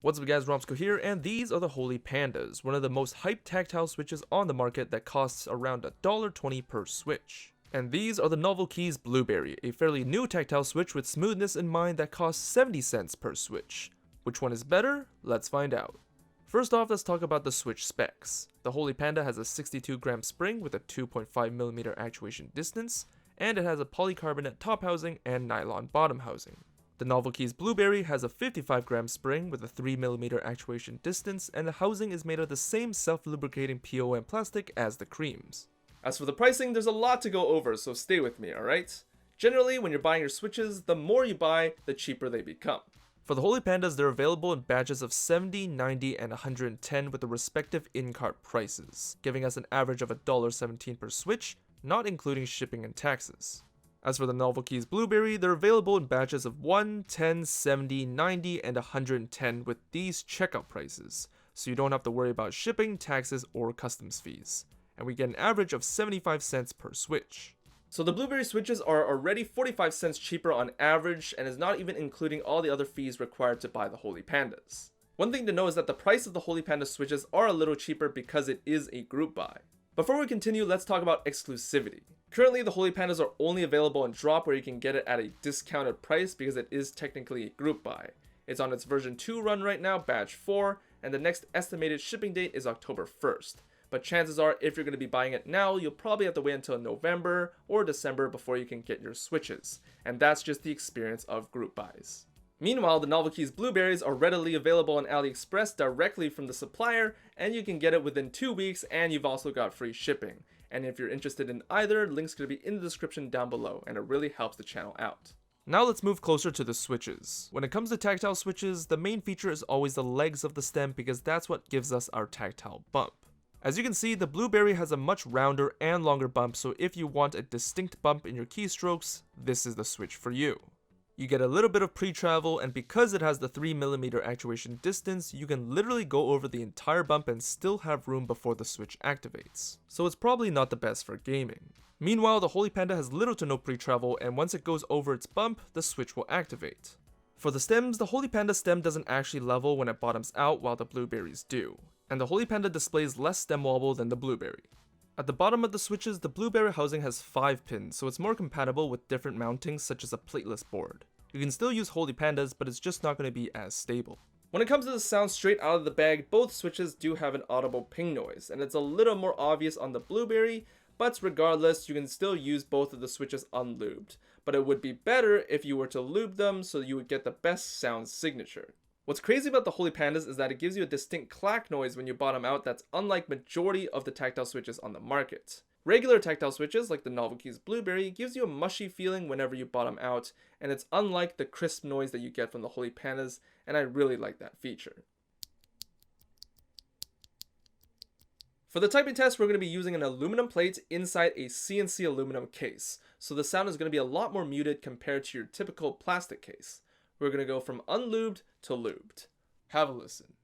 What's up guys, Romsicle here, and these are the Holy Pandas, one of the most hyped tactile switches on the market that costs around $1.20 per switch. And these are the Novelkeys Blueberry, a fairly new tactile switch with smoothness in mind that costs 70 cents per switch. Which one is better? Let's find out. First off, let's talk about the switch specs. The Holy Panda has a 62-gram spring with a 2.5mm actuation distance, and it has a polycarbonate top housing and nylon bottom housing. The Novelkeys Blueberry has a 55-gram spring with a 3mm actuation distance, and the housing is made of the same self-lubricating POM plastic as the creams. As for the pricing, there's a lot to go over, so stay with me, alright? Generally, when you're buying your switches, the more you buy, the cheaper they become. For the Holy Pandas, they're available in batches of 70, 90, and 110 with the respective in-cart prices, giving us an average of $1.17 per switch, not including shipping and taxes. As for the Novelkeys Blueberry, they're available in batches of 1, 10, 70, 90, and 110 with these checkout prices, so you don't have to worry about shipping, taxes, or customs fees. And we get an average of 75 cents per switch. So the Blueberry switches are already 45 cents cheaper on average, and is not even including all the other fees required to buy the Holy Pandas. One thing to know is that the price of the Holy Panda switches are a little cheaper because it is a group buy. Before we continue, let's talk about exclusivity. Currently, the Holy Pandas are only available in drop, where you can get it at a discounted price because it is technically a group buy. It's on its version 2 run right now, batch 4, and the next estimated shipping date is October 1st. But chances are, if you're going to be buying it now, you'll probably have to wait until November or December before you can get your switches. And that's just the experience of group buys. Meanwhile, the Novelkeys Blueberries are readily available on AliExpress directly from the supplier, and you can get it within 2 weeks, and you've also got free shipping. And if you're interested in either, links going to be in the description down below, and it really helps the channel out. Now let's move closer to the switches. When it comes to tactile switches, the main feature is always the legs of the stem because that's what gives us our tactile bump. As you can see, the Blueberry has a much rounder and longer bump, so if you want a distinct bump in your keystrokes, this is the switch for you. You get a little bit of pre-travel, and because it has the 3mm actuation distance, you can literally go over the entire bump and still have room before the switch activates. So it's probably not the best for gaming. Meanwhile, the Holy Panda has little to no pre-travel, and once it goes over its bump, the switch will activate. For the stems, the Holy Panda stem doesn't actually level when it bottoms out while the Blueberries do, and the Holy Panda displays less stem wobble than the Blueberry. At the bottom of the switches, the Blueberry housing has 5 pins, so it's more compatible with different mountings such as a plateless board. You can still use Holy Pandas, but it's just not going to be as stable. When it comes to the sound straight out of the bag, both switches do have an audible ping noise, and it's a little more obvious on the Blueberry, but regardless, you can still use both of the switches unlubed. But it would be better if you were to lube them so you would get the best sound signature. What's crazy about the Holy Pandas is that it gives you a distinct clack noise when you bottom out that's unlike majority of the tactile switches on the market. Regular tactile switches like the Novelkeys Blueberry gives you a mushy feeling whenever you bottom out, and it's unlike the crisp noise that you get from the Holy Pandas, and I really like that feature. For the typing test, we're going to be using an aluminum plate inside a CNC aluminum case, so the sound is going to be a lot more muted compared to your typical plastic case. We're going to go from unlubed to lubed. Have a listen.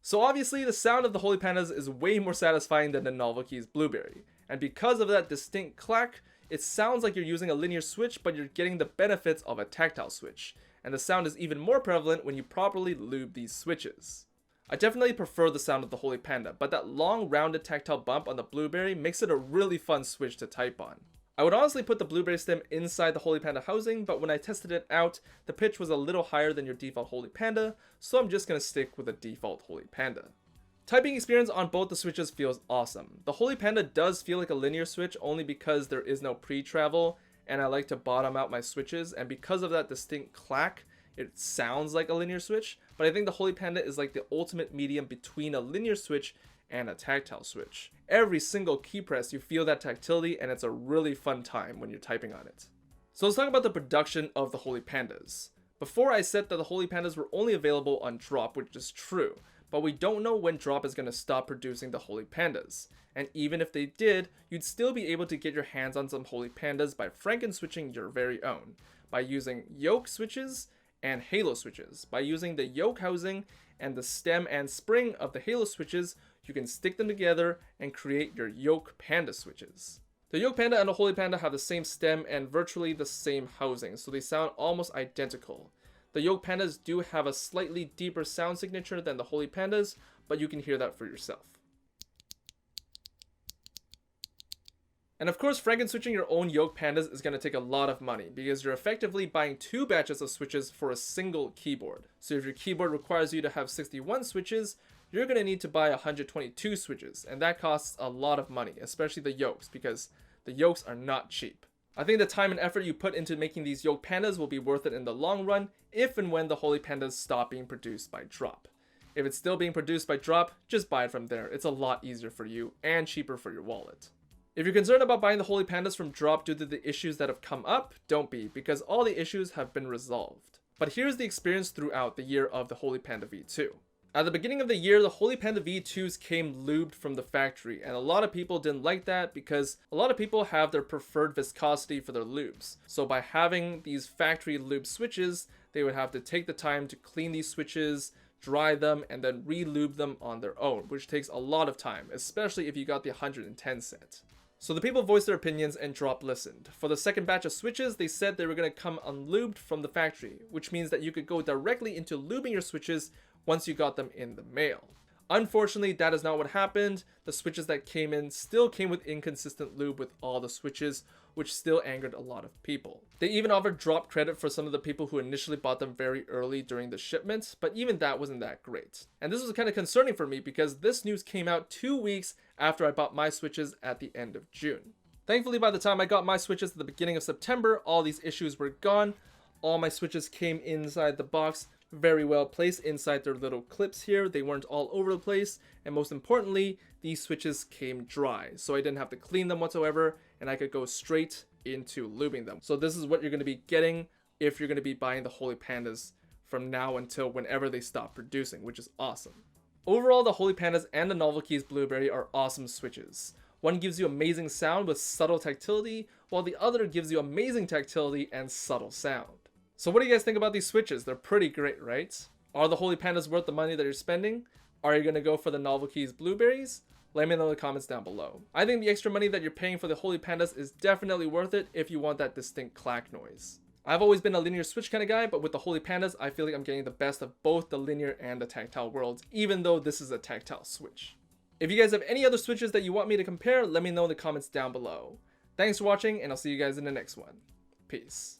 So obviously the sound of the Holy Pandas is way more satisfying than the Novelkeys Blueberry, and because of that distinct clack, it sounds like you're using a linear switch, but you're getting the benefits of a tactile switch, and the sound is even more prevalent when you properly lube these switches. I definitely prefer the sound of the Holy Panda, but that long rounded tactile bump on the Blueberry makes it a really fun switch to type on. I would honestly put the Blueberry stem inside the Holy Panda housing, but when I tested it out, the pitch was a little higher than your default Holy Panda, so I'm just going to stick with the default Holy Panda. Typing experience on both the switches feels awesome. The Holy Panda does feel like a linear switch only because there is no pre-travel, and I like to bottom out my switches, and because of that distinct clack, it sounds like a linear switch, but I think the Holy Panda is like the ultimate medium between a linear switch and a tactile switch. Every single key press you feel that tactility, and it's a really fun time when you're typing on it. So let's talk about the production of the Holy Pandas. Before I said that the Holy Pandas were only available on drop, which is true, but we don't know when drop is going to stop producing the Holy Pandas. And even if they did, you'd still be able to get your hands on some Holy Pandas by Franken-switching your very own, by using yoke switches and halo switches. By using the yoke housing and the stem and spring of the halo switches, you can stick them together and create your yoke panda switches. The yoke panda and the Holy Panda have the same stem and virtually the same housing, so they sound almost identical. The yoke pandas do have a slightly deeper sound signature than the Holy Pandas, but you can hear that for yourself. And of course, Franken-switching your own yoke pandas is going to take a lot of money because you're effectively buying 2 batches of switches for a single keyboard. So if your keyboard requires you to have 61 switches, you're going to need to buy 122 switches, and that costs a lot of money, especially the yokes, because the yokes are not cheap. I think the time and effort you put into making these yoke pandas will be worth it in the long run if and when the Holy Pandas stop being produced by drop. If it's still being produced by drop, just buy it from there. It's a lot easier for you and cheaper for your wallet. If you're concerned about buying the Holy Pandas from drop due to the issues that have come up, don't be, because all the issues have been resolved. But here's the experience throughout the year of the Holy Panda V2. At the beginning of the year, the Holy Panda V2s came lubed from the factory, and a lot of people didn't like that because a lot of people have their preferred viscosity for their lubes. So by having these factory lube switches, they would have to take the time to clean these switches, dry them, and then re-lube them on their own, which takes a lot of time, especially if you got the 110 set. So the people voiced their opinions and drop listened. For the second batch of switches, they said they were going to come unlubed from the factory, which means that you could go directly into lubing your switches once you got them in the mail. Unfortunately, that is not what happened. The switches that came in still came with inconsistent lube with all the switches, which still angered a lot of people. They even offered drop credit for some of the people who initially bought them very early during the shipment, but even that wasn't that great. And this was kind of concerning for me because this news came out 2 weeks after I bought my switches at the end of June. Thankfully, by the time I got my switches at the beginning of September, all these issues were gone. All my switches came inside the box, very well placed inside their little clips here. They weren't all over the place, and most importantly, these switches came dry, so I didn't have to clean them whatsoever, and I could go straight into lubing them. So this is what you're going to be getting if you're going to be buying the Holy Pandas from now until whenever they stop producing, which is awesome. Overall, the Holy Pandas and the Novelkeys Blueberry are awesome switches. One gives you amazing sound with subtle tactility, while the other gives you amazing tactility and subtle sound. So what do you guys think about these switches? They're pretty great, right? Are the Holy Pandas worth the money that you're spending? Are you going to go for the Novelkeys Blueberries? Let me know in the comments down below. I think the extra money that you're paying for the Holy Pandas is definitely worth it if you want that distinct clack noise. I've always been a linear switch kind of guy, but with the Holy Pandas, I feel like I'm getting the best of both the linear and the tactile worlds, even though this is a tactile switch. If you guys have any other switches that you want me to compare, let me know in the comments down below. Thanks for watching, and I'll see you guys in the next one. Peace.